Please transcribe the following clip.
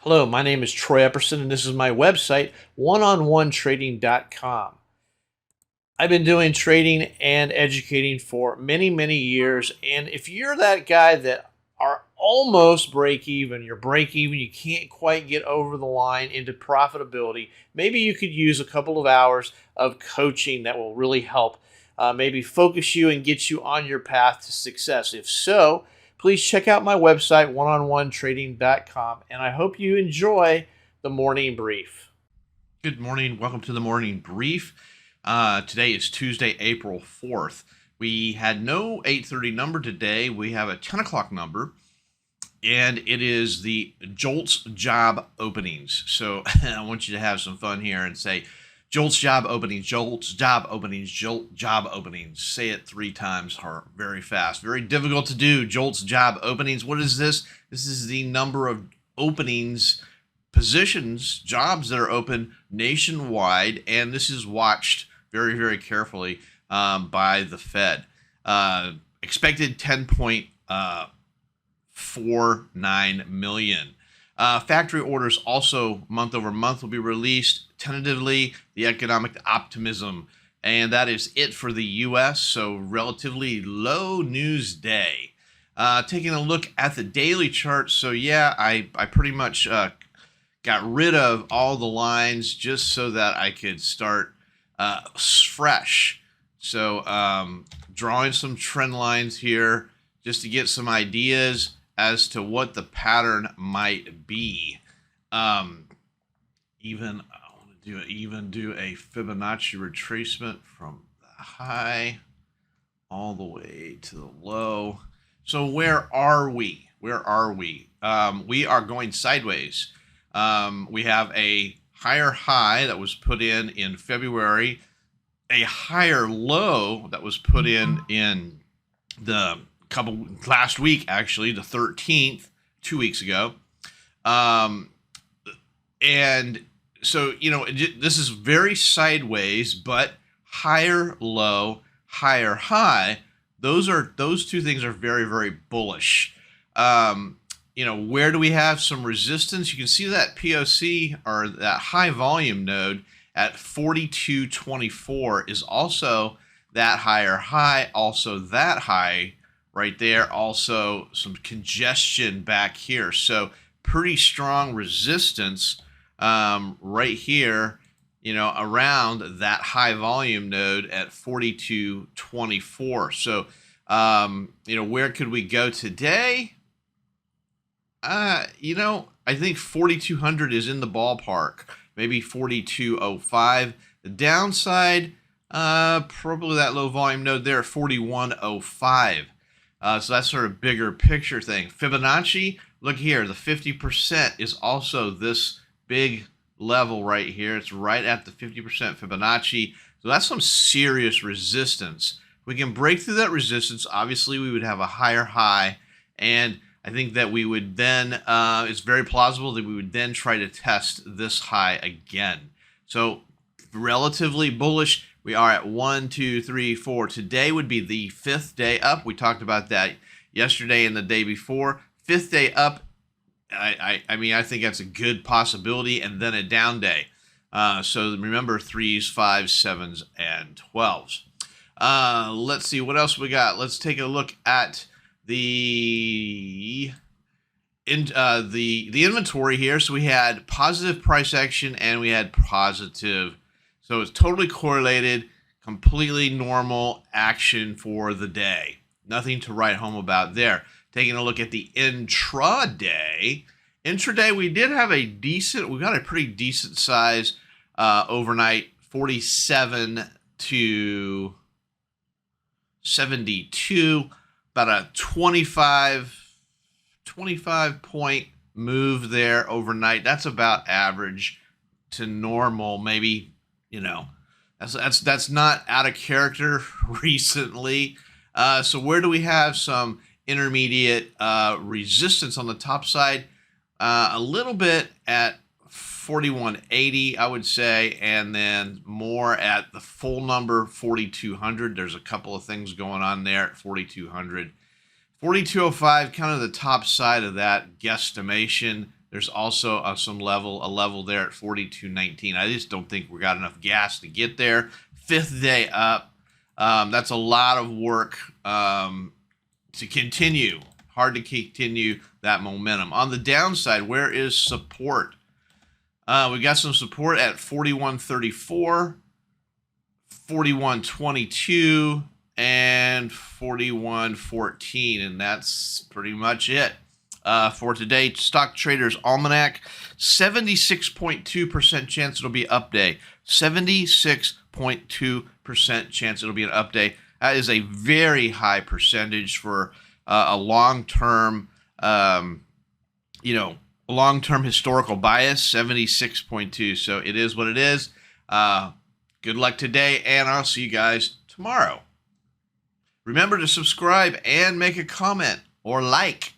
Hello, my name is Troy Epperson, and this is my website, oneononetrading.com. I've been doing trading and educating for many, many years, and if you're that guy that are almost break even, you're break even, you can't quite get over the line into profitability, maybe you could use a couple of hours of coaching that will really help maybe focus you and get you on your path to success. If so, please check out my website, oneononetrading.com, and I hope you enjoy the morning brief. Good morning. Welcome to the morning brief. Today is Tuesday, April 4th. We had no 8:30 number today. We have a 10 o'clock number, and it is the JOLTS job openings. So I want you to have some fun here and say, JOLTS job openings, JOLTS job openings, JOLTS job openings. Say it 3 times very fast. Very difficult to do. JOLTS job openings. What is this? This is the number of openings, positions, jobs that are open nationwide, and this is watched very, very carefully by the Fed. Expected 10.49 million. Factory orders also month over month will be released tentatively. The economic optimism, and that is it for the U.S. So relatively low news day. Taking a look at the daily chart. So yeah, I pretty much got rid of all the lines just so that I could start fresh. So drawing some trend lines here just to get some ideas as to what the pattern might be. Even I want to do a Fibonacci retracement from the high all the way to the low. So where are we? Where are we? We are going sideways. We have a higher high that was put in February, a higher low that was put in the last week, actually, the 13th, 2 weeks ago. And so, this is very sideways, but higher low, higher high. Those two things are very, very bullish. Where do we have some resistance? You can see that POC, or that high volume node at 42.24 is also that higher high, also that high right there, also some congestion back here. So pretty strong resistance right here, around that high volume node at 42.24. So, where could we go today? I think 4,200 is in the ballpark. Maybe 42.05. The downside, probably that low volume node there at 41.05. So that's sort of bigger picture thing. Fibonacci, look here. The 50% is also this big level right here. It's right at the 50% Fibonacci. So that's some serious resistance. If we can break through that resistance, obviously we would have a higher high, and I think that we would then, it's very plausible that we would then try to test this high again. So relatively bullish. We are at 1, 2, 3, 4. Today would be the 5th day up. We talked about that yesterday and the day before. 5th day up. I mean, I think that's a good possibility, and then a down day. So remember 3s, 5s, 7s, and 12s. Let's see what else we got. Let's take a look at the inventory here. So we had positive price action and we had positive. So it's totally correlated, completely normal action for the day. Nothing to write home about there. Taking a look at the intraday. Intraday, we did have we got a pretty decent size overnight, 47 to 72, about a 25 point move there overnight. That's about average to normal, maybe. That's not out of character recently. So where do we have some intermediate resistance on the top side? A little bit at 4180, I would say, and then more at the full number 4200. There's a couple of things going on there at 4200. 4205, kind of the top side of that guesstimation There's also a level there at 42.19. I just don't think we got enough gas to get there. Fifth day up. That's a lot of work to continue. Hard to continue that momentum. On the downside, where is support? We got some support at 41.34, 41.22, and 41.14, and that's pretty much it for today. Stock Traders Almanac, 76.2% chance it'll be up day. 76.2% chance it'll be an up day. That is a very high percentage for a long-term, long-term historical bias, 76.2. So it is what it is. Good luck today, and I'll see you guys tomorrow. Remember to subscribe and make a comment or like.